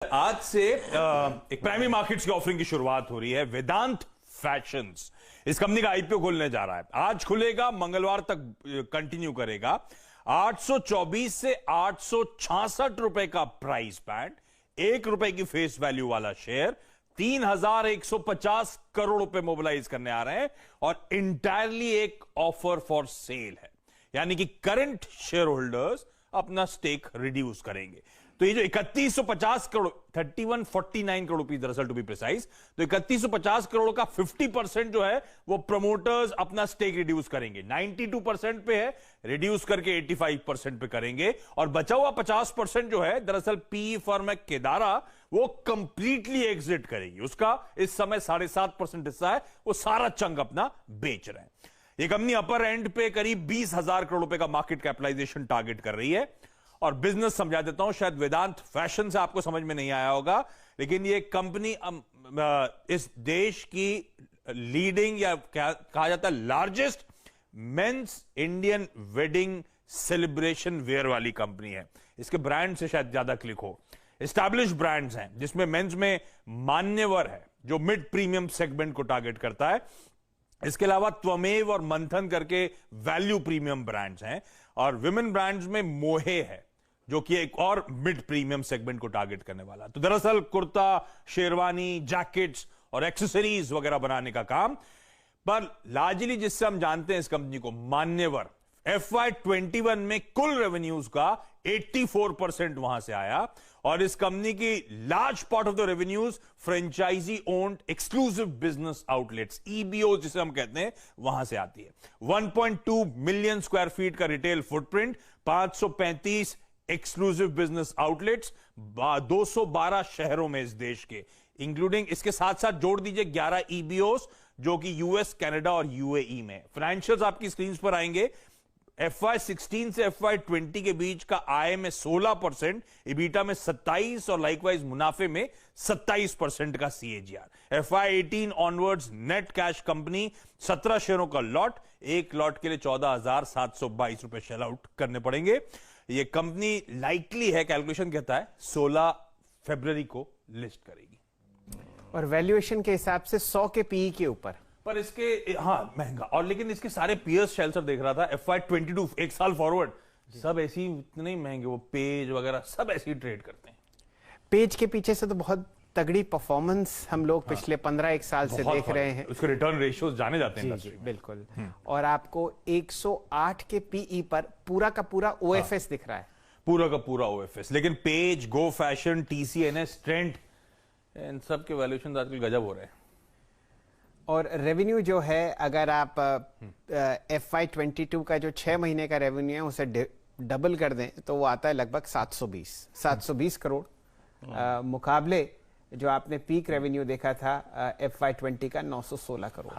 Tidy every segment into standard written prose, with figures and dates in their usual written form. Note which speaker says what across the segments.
Speaker 1: आज से एक प्राइमरी मार्केट्स की ऑफरिंग की शुरुआत हो रही है। वेदांत फैशंस इस कंपनी का आईपीओ खुलने जा रहा है। आज खुलेगा, मंगलवार तक कंटिन्यू करेगा। 824 से 866 रुपए का प्राइस बैंड, ₹1 की फेस वैल्यू वाला शेयर, 3150 करोड़ रुपए मोबिलाइज करने आ रहे हैं और इंटायरली एक ऑफर फॉर सेल है। यानी कि करंट शेयर होल्डर्स अपना स्टेक रिड्यूस करेंगे। तो ये जो 3150 करोड़, 3149 करोड़ रुपीस दरअसल टू बी प्रिसाइज, तो 3150 करोड़ का 50% जो है वो प्रमोटर्स अपना स्टेक रिड्यूस करेंगे। 92% पे है, रिड्यूस करके 85% पे करेंगे। और बचा हुआ 50% जो है दरअसल पीई फर्म है केदारा, वो कंप्लीटली एग्जिट करेगी। उसका इस समय 7.5% हिस्सा है, वो सारा चंक अपना बेच रहे हैं। ये कंपनी अपर एंड पे करीब 20,000 करोड़ रुपए का मार्केट कैपिटलाइजेशन टारगेट कर रही है। और बिजनेस समझा देता हूं, शायद वेदांत फैशन से आपको समझ में नहीं आया होगा, लेकिन ये कंपनी इस देश की लीडिंग या कहा जाता है largest men's Indian wedding celebration wear वाली कंपनी है। इसके ब्रांड से शायद ज्यादा क्लिक हो। एस्टैब्लिश ब्रांड्स हैं जिसमें मेंस में मान्यवर है जो मिड प्रीमियम सेगमेंट को टारगेट करता है। इसके अलावा त्वमेव और मंथन करके वैल्यू प्रीमियम ब्रांड्स हैं। और विमेन ब्रांड्स में मोहे है जो कि एक और मिड प्रीमियम सेगमेंट को टारगेट करने वाला। तो दरअसल कुर्ता, शेरवानी, जैकेट्स और एक्सेसरीज वगैरह बनाने का काम। पर लार्जली जिससे हम जानते हैं इस कंपनी को, मान्यवर, FY21 में कुल रेवेन्यूज का 84% वहां से आया। और इस कंपनी की large part of the revenues franchisee owned exclusive business outlets, EBO जिसे हम कहते हैं, वहां से आती है। 1.2 मिलियन स्क्वायर फीट का retail footprint, 535 exclusive business outlets 212 शहरों में इस देश के, इंक्लूडिंग इसके साथ साथ जोड़ दीजिए 11 EBOs जो कि US, कनाडा और UAE में। फाइनेंशियल्स आपकी स्क्रीन पर आएंगे। FY16 से FY20 के बीच का आय में 16%, इबीटा में 27% और लाइकवाइज मुनाफे में 27% का CAGR। FY18 onwards net cash company, 17 शेयरों का लॉट, एक लॉट के लिए 14,722 रुपए शेल आउट करने पड़ेंगे। ये कंपनी लाइकली है, कैलकुलेशन कहता है 16 फरवरी को लिस्ट करेगी
Speaker 2: और वैल्यूएशन के हिसाब से 100 के पीई के ऊपर।
Speaker 1: पर इसके महंगा, और लेकिन इसके सारे पीयर्स शेल्सर देख रहा था FY22 एक साल फॉरवर्ड, सब ऐसी इतने महंगे, वो पेज वगैरह सब ऐसे ही ट्रेड करते हैं।
Speaker 2: पेज के पीछे से तो बहुत तगड़ी परफॉर्मेंस हम लोग पिछले 15 साल से देख रहे हैं।
Speaker 1: उसके रिटर्न रेशियोज जाने जाते हैं
Speaker 2: जी, बिल्कुल। और आपको 108 के पीई पर पूरा का पूरा OFS दिख रहा है,
Speaker 1: पूरा का पूरा OFS। लेकिन पेज, गो फैशन, TCNS, ट्रेंड, इन सब के वैल्यूएशन आजकल गजब हो रहे हैं।
Speaker 2: और रेवेन्यू जो है, अगर आप FY22 का जो 6 महीने का रेवेन्यू है उसे डबल कर दें तो वो आता है लगभग 720 करोड़, मुकाबले जो आपने पीक रेवेन्यू देखा था FY20 का 916 करोड़।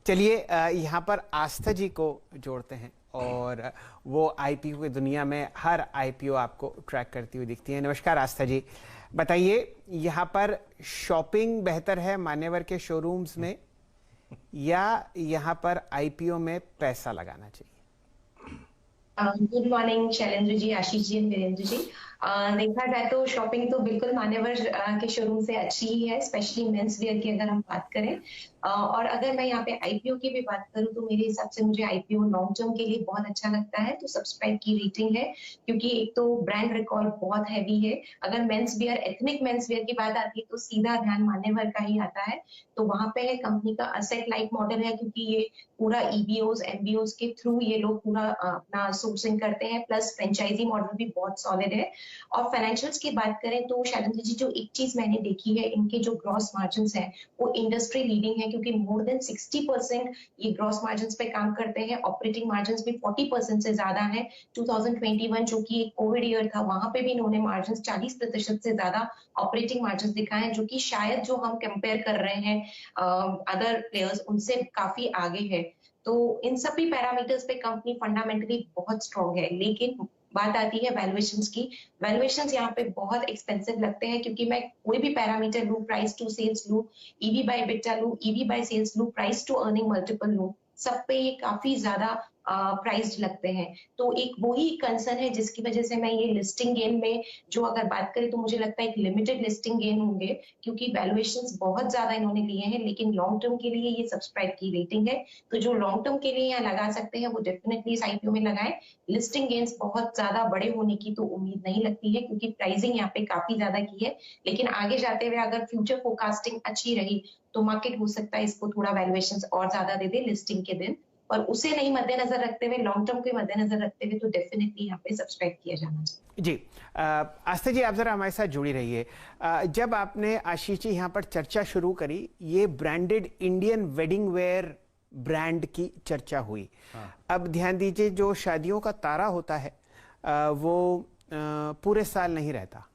Speaker 2: चलिए यहाँ पर आस्था जी को जोड़ते हैं और वो IPO की दुनिया में हर IPO आपको ट्रैक करती हुई दिखती है। नमस्कार आस्था जी, बताइए यहाँ पर शॉपिंग बेहतर है मान्यवर के शोरूम्स में या यहाँ पर IPO में पैसा लगाना चाहिए?
Speaker 3: Good morning Shailendra ji, Ashish ji, Virendra ji. देखा जाए तो शॉपिंग तो बिल्कुल मान्यवर के शोरूम से अच्छी ही है, स्पेशली मेंस वियर की अगर हम बात करें। और अगर मैं यहाँ पे IPO की भी बात करूँ तो मेरे हिसाब से मुझे IPO लॉन्ग टर्म के लिए बहुत अच्छा लगता है। तो सब्सक्राइब की रेटिंग है, क्योंकि एक तो ब्रांड रिकॉर्ड बहुत हैवी है। अगर men's wear, ethnic men's wear की बात आती है तो सीधा ध्यान मान्यवर का ही आता है। तो वहां पे कंपनी का असेट लाइट मॉडल है, क्योंकि ये पूरा EBOs, MBOs के थ्रू ये लोग पूरा अपना सोर्सिंग करते हैं, प्लस फ्रेंचाइजी मॉडल भी बहुत सॉलिड है। और फाइनेंशियल्स की बात करें तो शैलेंद्र जी, जो एक चीज मैंने देखी है, इनके जो ग्रॉस मार्जिन्स हैं वो इंडस्ट्री लीडिंग है, क्योंकि मोर देन 60% ये ग्रॉस मार्जिन्स पे काम करते हैं। ऑपरेटिंग मार्जिन्स भी 40% से ज्यादा है। 2021 जो कि एक कोविड ईयर था, वहां पे भी इन्होंने मार्जिन्स 40% से ज्यादा ऑपरेटिंग मार्जिन्स दिखाए हैं, जो कि शायद जो हम कंपेयर कर रहे हैं अदर प्लेयर्स उनसे काफी आगे है। तो इन सभी पैरामीटर्स पे कंपनी फंडामेंटली बहुत स्ट्रॉन्ग है। लेकिन बात आती है वैल्यूएशंस की। वैल्यूएशंस यहाँ पे बहुत एक्सपेंसिव लगते हैं, क्योंकि मैं कोई भी पैरामीटर लूं, प्राइस टू सेल्स लूं, EV बाय EBITDA लूं, EV बाय सेल्स लूं, प्राइस टू अर्निंग मल्टीपल लूं, सब पे ये काफी ज्यादा प्राइस्ड लगते हैं। तो एक वही कंसर्न है जिसकी वजह से मैं ये लिस्टिंग गेन में जो अगर बात करें तो मुझे लगता है एक लिमिटेड लिस्टिंग गेन होंगे, क्योंकि वैल्यूएशंस बहुत ज्यादा इन्होंने लिए हैं, लेकिन लॉन्ग टर्म के लिए ये सब्सक्राइब की रेटिंग है। तो जो लॉन्ग टर्म के लिए यहाँ लगा सकते हैं वो डेफिनेटली इस आईपीओ में लगाएं। लिस्टिंग गेन्स बहुत ज्यादा बड़े होने की तो उम्मीद नहीं लगती है, क्योंकि प्राइसिंग यहाँ पे काफी ज्यादा की है। लेकिन आगे जाते हुए अगर फ्यूचर फोरकास्टिंग अच्छी रही तो मार्केट हो सकता है इसको थोड़ा वैल्यूएशंस और ज्यादा दे दे लिस्टिंग के दिन, और उसे नहीं मद्देनजर रखते हुए, लॉन्ग टर्म को मद्देनजर रखते हुए तो डेफिनेटली यहाँ पे सब्सक्राइब किया जाना चाहिए।
Speaker 2: जी, आस्था जी आप जरा हमारे साथ जुड़ी रहिए। जब आपने आशीष जी यहाँ पर चर्चा शुरू करी, ये branded Indian wedding where brand की चर्चा हुई। अब ध्यान दीजिए, जो शादियों का तारा होता है वो पूरे साल नहीं रहता,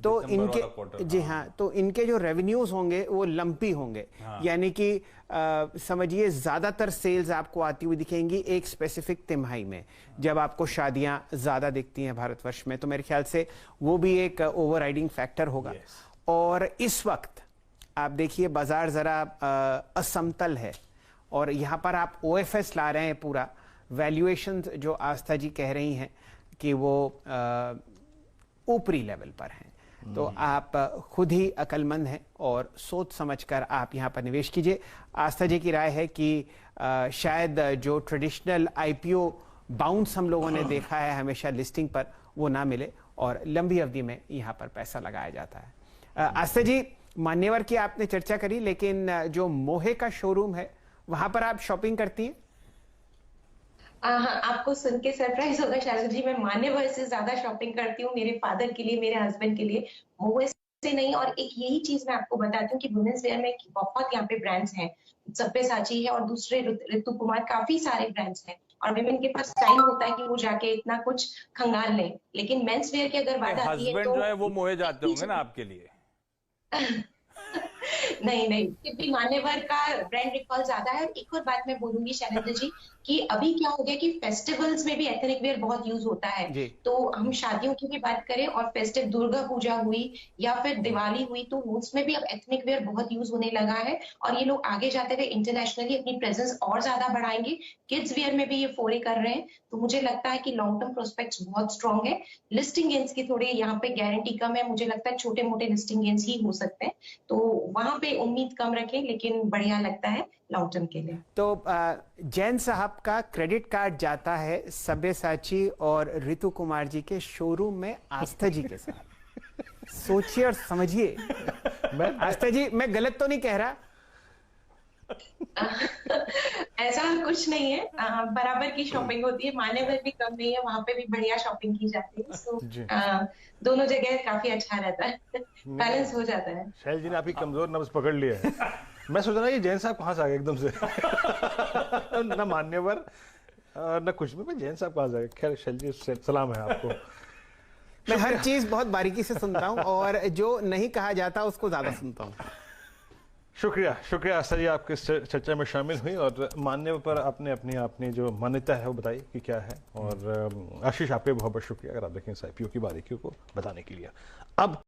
Speaker 2: तो इनके जी हाँ, तो इनके जो रेवेन्यूज होंगे वो लंपी होंगे। यानी कि समझिए ज़्यादातर सेल्स आपको आती हुई दिखेंगी एक स्पेसिफिक तिमाही में, जब आपको शादियां ज़्यादा दिखती हैं भारतवर्ष में, तो मेरे ख्याल से वो भी एक ओवरराइडिंग फैक्टर होगा। और इस वक्त आप देखिए बाजार ज़रा असमतल है, और यहाँ पर आप OFS ला रहे हैं पूरा, वैल्यूएशन जो आस्था जी कह रही हैं कि वो ऊपरी लेवल पर हैं, तो आप खुद ही अक्लमंद हैं और सोच समझकर आप यहाँ पर निवेश कीजिए। आस्था जी की राय है कि शायद जो ट्रेडिशनल IPO बाउंस हम लोगों ने देखा है हमेशा लिस्टिंग पर, वो ना मिले और लंबी अवधि में यहाँ पर पैसा लगाया जाता है। आस्था जी, मान्यवर की आपने चर्चा करी, लेकिन जो मोहे का शोरूम है वहाँ पर आप शॉपिंग करती हैं?
Speaker 3: हाँ, आपको सुन के सरप्राइज होगा शायद जी, मैं मान्यवर से ज्यादा शॉपिंग करती हूँ मेरे फादर के लिए, मेरे हस्बैंड के लिए, मोहे से नहीं। और एक यही चीज मैं आपको बताती हूँ कि वुमेन्स वेयर में बहुत यहाँ पे ब्रांड्स हैं, सब्यसाची है और दूसरे ऋतु कुमार, काफी सारे ब्रांड्स हैं, और विमेन के पास टाइम होता है कि वो जाके इतना कुछ खंगाल लें। लेकिन मेंस वेयर की अगर बात आती है तो
Speaker 1: जो है वो मोहे जाते होंगे ना आपके लिए।
Speaker 3: नहीं, फिर भी मान्यवर का ब्रांड रिकॉल ज्यादा है। एक और बात मैं बोलूंगी शैलेंद्र जी, कि अभी क्या हो गया कि फेस्टिवल्स में भी एथनिक वेयर बहुत यूज होता है। तो हम शादियों की भी बात करें और फेस्टिव दुर्गा पूजा हुई या फिर दिवाली हुई, तो उसमें भी अब एथनिक वेयर बहुत यूज होने लगा है, और ये लोग आगे जाते हुए इंटरनेशनली अपनी प्रेजेंस और ज्यादा बढ़ाएंगे। किड्स वेयर में भी ये फोरे कर रहे हैं, तो मुझे लगता है कि लॉन्ग टर्म प्रोस्पेक्ट्स बहुत स्ट्रॉन्ग है। लिस्टिंग गेन्स की थोड़ी यहाँ पे गारंटी कम है, मुझे लगता है छोटे मोटे लिस्टिंग गेन्स ही हो सकते हैं, तो वहां पे उम्मीद कम रखें, लेकिन बढ़िया लगता है लॉन्ग टर्म के लिए।
Speaker 2: तो जैन साहब का क्रेडिट कार्ड जाता है सब्यसाची और ऋतु कुमार जी के शोरूम में आस्था जी के साथ। सोचिए और समझिए। आस्था जी, मैं गलत तो नहीं कह रहा?
Speaker 3: ऐसा कुछ नहीं है, बराबर की शॉपिंग होती है, मान्यवर भी कम नहीं है, वहां पे भी बढ़िया शॉपिंग की जाती है। सो दोनों जगह काफी अच्छा रहता है, बैलेंस हो जाता है।
Speaker 4: शैल जी ने आपकी कमजोर नब्ज पकड़ लिया है। मैं सोच रहा ये जैन साहब कहाँ से आ गए एकदम से। ना मान्यवर ना कुछ भी, जैन साहब कहाँ से आ गए। खैर शैल जी, सलाम है आपको।
Speaker 2: मैं हर चीज बहुत बारीकी से सुनता हूँ और जो नहीं कहा जाता उसको ज्यादा सुनता हूँ।
Speaker 4: शुक्रिया आस्था जी, आपके चर्चा में शामिल हुई और मान्यवर पर आपने अपनी जो मान्यता है वो बताई कि क्या है। और आशीष, आपके बहुत बहुत शुक्रिया अगर आप देखें इस IPO की बारीकियों को बताने के लिए। अब